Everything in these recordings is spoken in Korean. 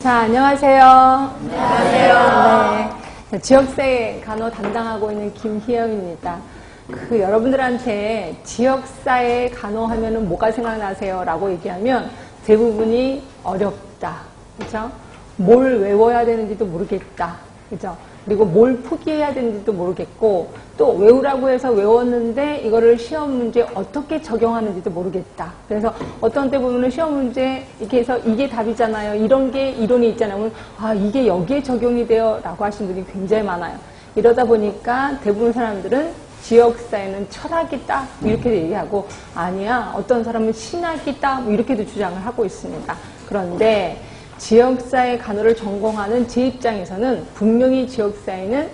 자, 안녕하세요. 안녕하세요. 네, 지역사회 간호 담당하고 있는 김희영입니다. 여러분들한테 지역사회 간호하면은 뭐가 생각나세요? 라고 얘기하면 대부분이 어렵다. 그죠? 뭘 외워야 되는지도 모르겠다. 그죠? 그리고 뭘 포기해야 되는지도 모르겠고, 또 외우라고 해서 외웠는데 이거를 시험 문제에 어떻게 적용하는지도 모르겠다. 그래서 어떤 때 보면은 시험 문제 이렇게 해서 이게 답이잖아요. 이런 게 이론이 있잖아요. 그러면 아, 이게 여기에 적용이 돼요. 라고 하시는 분이 굉장히 많아요. 이러다 보니까 대부분 사람들은 지역사회는 철학이다. 이렇게 얘기하고, 아니야. 어떤 사람은 신학이다. 이렇게도 주장을 하고 있습니다. 그런데 지역사회 간호를 전공하는 제 입장에서는 분명히 지역사회는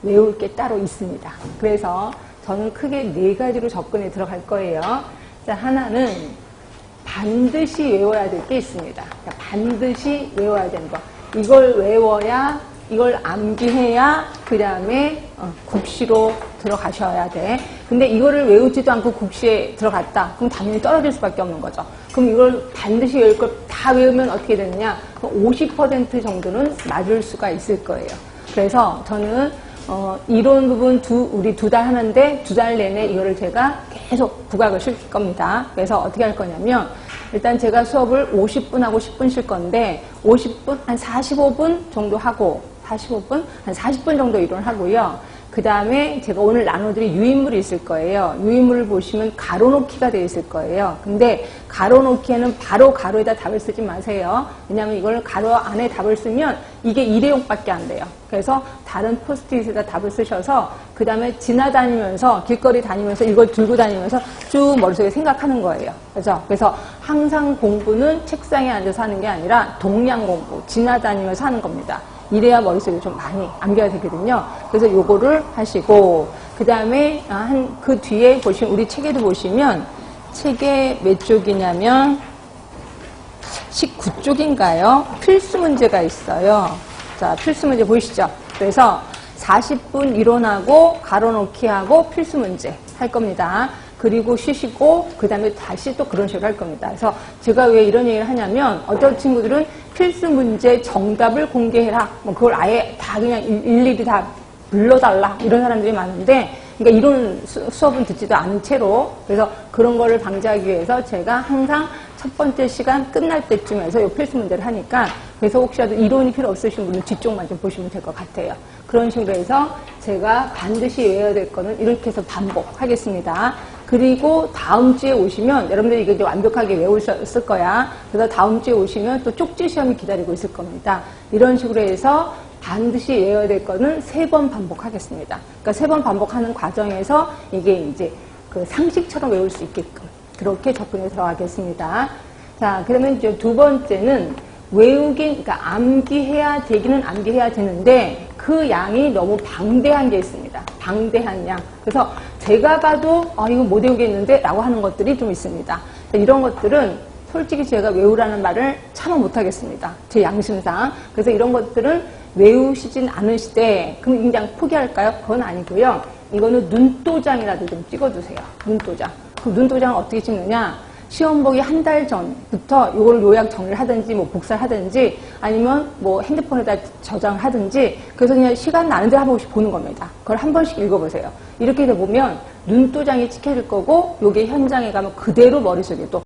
외울 게 따로 있습니다. 그래서 저는 크게 4가지로 접근에 들어갈 거예요. 자, 하나는 반드시 외워야 될 게 있습니다. 반드시 외워야 되는 거. 이걸 외워야, 이걸 암기해야 그 다음에 국시로 들어가셔야 돼. 근데 이거를 외우지도 않고 국시에 들어갔다. 그럼 당연히 떨어질 수밖에 없는 거죠. 그럼 이걸 반드시 외울 걸 다 외우면 어떻게 되느냐? 50% 정도는 맞을 수가 있을 거예요. 그래서 저는 이론 부분 우리 2달 하는데 2달 내내 이거를 제가 계속 부각을 실 겁니다. 그래서 어떻게 할 거냐면, 일단 제가 수업을 50분하고 10분 쉴 건데 50분, 한 45분 정도 하고 45분, 한 40분 정도 이론을 하고요. 그 다음에 제가 오늘 나눠드릴 유인물이 있을 거예요. 유인물을 보시면 가로놓기가 되어 있을 거예요. 근데 가로놓기에는 바로 가로에다 답을 쓰지 마세요. 왜냐하면 이걸 가로 안에 답을 쓰면 이게 일회용밖에 안 돼요. 그래서 다른 포스트잇에다 답을 쓰셔서 그 다음에 지나다니면서 길거리 다니면서 이걸 들고 다니면서 쭉 머릿속에 생각하는 거예요. 그죠? 그래서 항상 공부는 책상에 앉아서 하는 게 아니라 동량 공부, 지나다니면서 하는 겁니다. 이래야 머릿속에 좀 많이 암기가 되거든요. 그래서 요거를 하시고, 그 다음에 그 뒤에 보시면, 우리 책에도 보시면, 책에 몇 쪽이냐면 19쪽인가요? 필수 문제가 있어요. 자, 필수 문제 보이시죠? 그래서 40분 이론하고 가로놓기 하고 필수 문제 할 겁니다. 그리고 쉬시고 그 다음에 다시 또 그런 식으로 할 겁니다. 그래서 제가 왜 이런 얘기를 하냐면, 어떤 친구들은 필수 문제 정답을 공개해라, 뭐 그걸 아예 다 그냥 일일이 다 불러달라, 이런 사람들이 많은데, 그러니까 이런 수업은 듣지도 않은 채로, 그래서 그런 거를 방지하기 위해서 제가 항상 첫 번째 시간 끝날 때쯤에서 이 필수 문제를 하니까, 그래서 혹시라도 이론이 필요 없으신 분은 뒤쪽만 좀 보시면 될 것 같아요. 그런 식으로 해서 제가 반드시 외워야 될 거는 이렇게 해서 반복하겠습니다. 그리고 다음 주에 오시면, 여러분들이 이거 이제 완벽하게 외우셨을 거야. 그래서 다음 주에 오시면 또 쪽지 시험이 기다리고 있을 겁니다. 이런 식으로 해서 반드시 외워야 될 거는 3번 반복하겠습니다. 그러니까 3번 반복하는 과정에서 이게 이제 그 상식처럼 외울 수 있게끔 그렇게 접근해 들어가겠습니다. 자, 그러면 이제 2번째는 그러니까 암기해야 되기는 암기해야 되는데 그 양이 너무 방대한 게 있습니다. 방대한 양. 그래서 제가 봐도 이거 못 외우겠는데 라고 하는 것들이 좀 있습니다. 이런 것들은 솔직히 제가 외우라는 말을 참아 못하겠습니다. 제 양심상. 그래서 이런 것들은 외우시진 않으시되 그럼 그냥 포기할까요? 그건 아니고요. 이거는 눈도장이라도 좀 찍어두세요. 눈도장. 그 눈도장을 어떻게 찍느냐? 시험 보기 한 달 전부터 이걸 요약 정리를 하든지 뭐 복사를 하든지 아니면 뭐 핸드폰에다 저장을 하든지, 그래서 그냥 시간 나는 대로 한 번씩 보는 겁니다. 그걸 한 번씩 읽어보세요. 이렇게 해서 보면 눈도장이 찍혀질 거고, 요게 현장에 가면 그대로 머릿속에 또